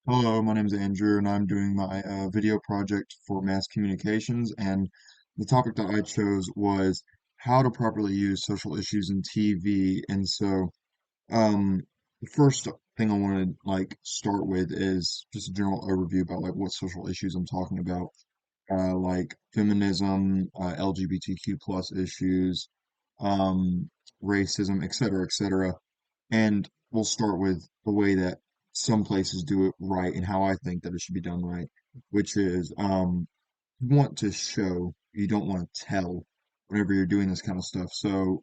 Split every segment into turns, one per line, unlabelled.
Hello, my name is Andrew, and I'm doing my video project for mass communications. And the topic that I chose was how to properly use social issues in TV. And so, the first thing I want to start with is just a general overview about what social issues I'm talking about, like feminism, LGBTQ plus issues, um, racism, et cetera, et cetera. And we'll start with the way that some places do it right and how I think that it should be done right, which is you want to show, you don't want to tell whenever you're doing this kind of stuff. So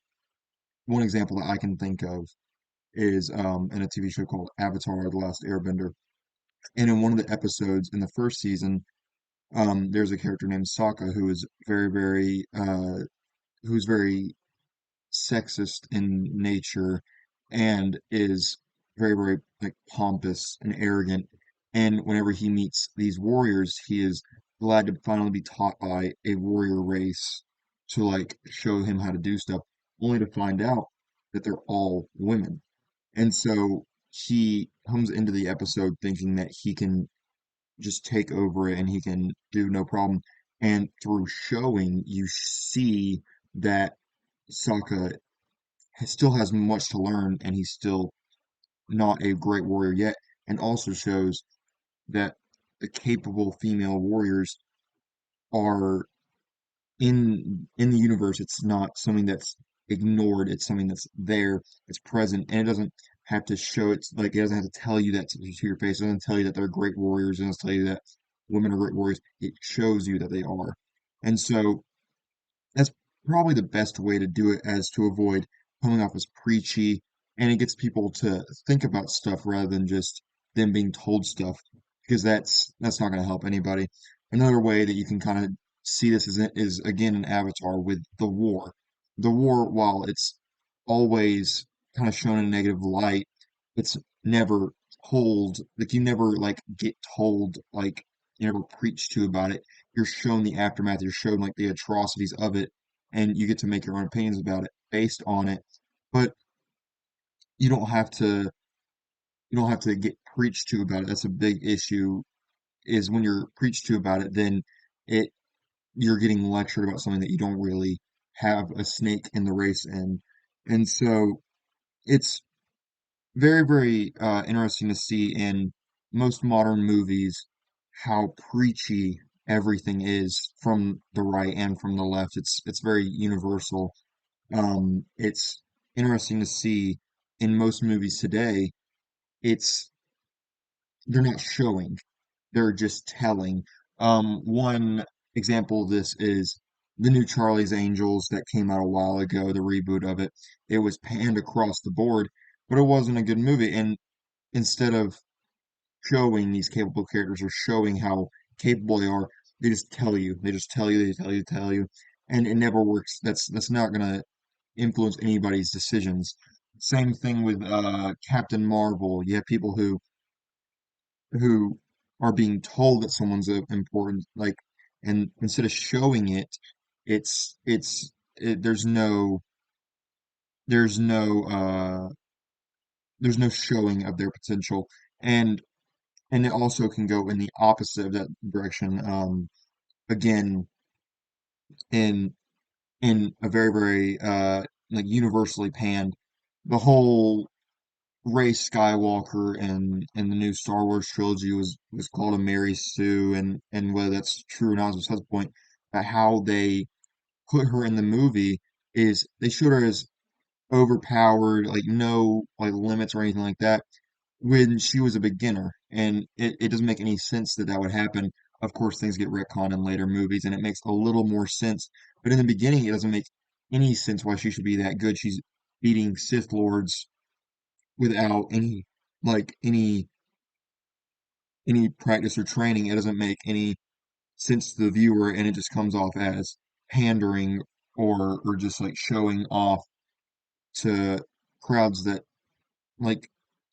one example that I can think of is in a TV show called Avatar: The Last Airbender. And in one of the episodes in the first season, there's a character named Sokka who's very sexist in nature and is very like pompous and arrogant. And whenever he meets these warriors, he is glad to finally be taught by a warrior race to show him how to do stuff, only to find out that they're all women. And so he comes into the episode thinking that he can just take over it and he can do no problem. And through showing, you see that Sokka still has much to learn and he's still not a great warrior yet, and also shows that the capable female warriors are in the universe. It's not something that's ignored, it's something that's there, it's present, and it doesn't have to show it's like it doesn't have to tell you that to your face. It doesn't tell you that they're great warriors, it doesn't tell you that women are great warriors. It shows you that they are. And so that's probably the best way to do it, as to avoid coming off as preachy, and it gets people to think about stuff rather than just them being told stuff, because that's not going to help anybody. Another way that you can kind of see this is again in Avatar with the war. The war, while it's always kind of shown in a negative light, it's never told, like you never get told, you never preach to about it. You're shown the aftermath, you're shown the atrocities of it, and you get to make your own opinions about it based on it. But you don't have to you don't have to get preached to about it. That's a big issue, is when you're preached to about it, then it you're getting lectured about something that you don't really have a snake in the race in. And so it's very interesting to see in most modern movies how preachy everything is from the right and from the left. It's very universal. It's interesting to see in most movies today, it's they're not showing, they're just telling. One example of this is the new Charlie's Angels that came out a while ago, the reboot of it. It was panned across the board, but it wasn't a good movie. And instead of showing these capable characters or showing how capable they are, they just tell you. They just tell you, they tell you, tell you, and it never works. That's not gonna influence anybody's decisions. Same thing with Captain Marvel. You have people who are being told that someone's important, and instead of showing it, there's there's no uh there's no showing of their potential, and it also can go in the opposite of that direction. Again, in a very universally panned, the whole Rey Skywalker and the new Star Wars trilogy was called a Mary Sue, and whether that's true or not is besides the point. But how they put her in the movie is they showed her as overpowered, like no limits or anything like that, when she was a beginner, and it doesn't make any sense that that would happen. Of course, things get retconned in later movies, and it makes a little more sense. But in the beginning, it doesn't make any sense why she should be that good. She's beating Sith Lords without like any any practice or training. It doesn't make any sense to the viewer, and it just comes off as pandering, or just showing off to crowds that like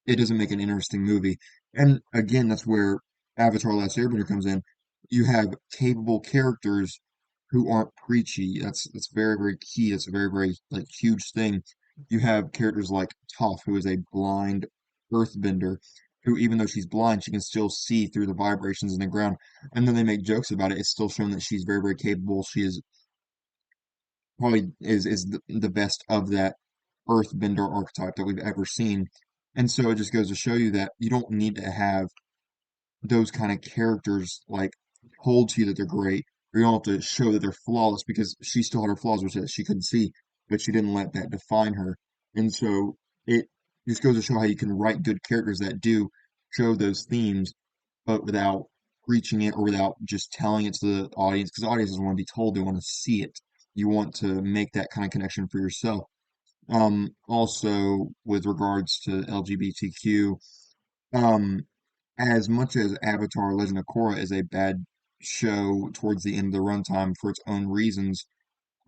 it doesn't make an interesting movie. And again, that's where Avatar: Last Airbender comes in. You have capable characters who aren't preachy. That's very key. That's a very huge thing. You have characters like Toph, who is a blind earthbender, who, even though she's blind, she can still see through the vibrations in the ground. And then they make jokes about it. It's still shown that she's very, very capable. She is probably is the best of that earthbender archetype that we've ever seen. And so it just goes to show you that you don't need to have those kind of characters like told to you that they're great, or you don't have to show that they're flawless because she still had her flaws, which is she couldn't see, but she didn't let that define her. And so it just goes to show how you can write good characters that do show those themes, but without preaching it or without just telling it to the audience, because the audience doesn't want to be told, they want to see it. You want to make that kind of connection for yourself. Also with regards to LGBTQ, um, as much as Avatar: Legend of Korra is a bad show towards the end of the runtime for its own reasons,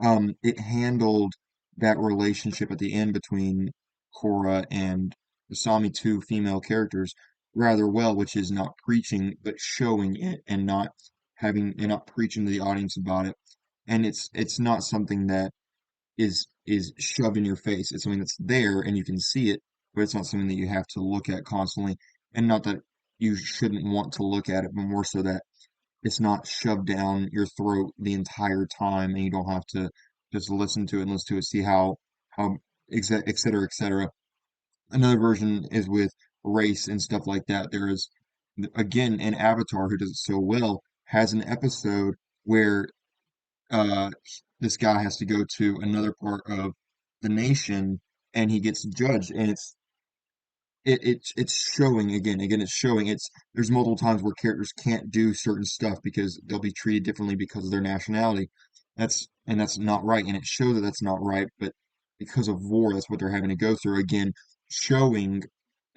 it handled that relationship at the end between Korra and the Sami, two female characters, rather well, which is not preaching but showing it and not having and not preaching to the audience about it. And it's not something that is shoved in your face. It's something that's there and you can see it, but it's not something that you have to look at constantly. And not that you shouldn't want to look at it, but more so that it's not shoved down your throat the entire time and you don't have to just listen to it and listen to it, see how et cetera, et cetera. Another version is with race and stuff like that. There is again an Avatar who does it so well has an episode where uh this guy has to go to another part of the nation and he gets judged and it's showing again it's showing it's there's multiple times where characters can't do certain stuff because they'll be treated differently because of their nationality. That's not right, and it shows that that's not right, but because of war that's what they're having to go through again, showing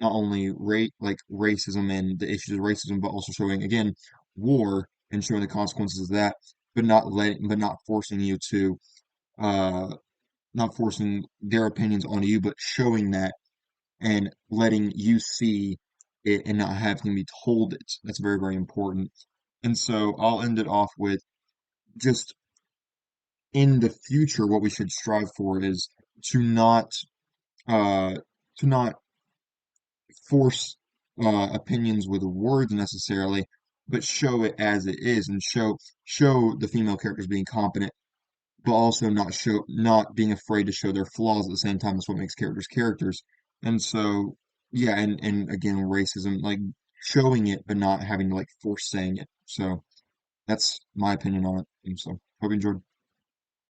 not only racism and the issues of racism but also showing again war and showing the consequences of that, but not forcing you to uh not forcing their opinions on you, but showing that and letting you see it and not having to be told it. That's very, very important. And so I'll end it off with just in the future, what we should strive for is to not uh to not force opinions with words necessarily, but show it as it is and show the female characters being competent but also not being afraid to show their flaws at the same time. That's what makes characters characters. And so yeah, and again racism, like showing it but not having to like force saying it. So that's my opinion on it. And so hope you enjoyed.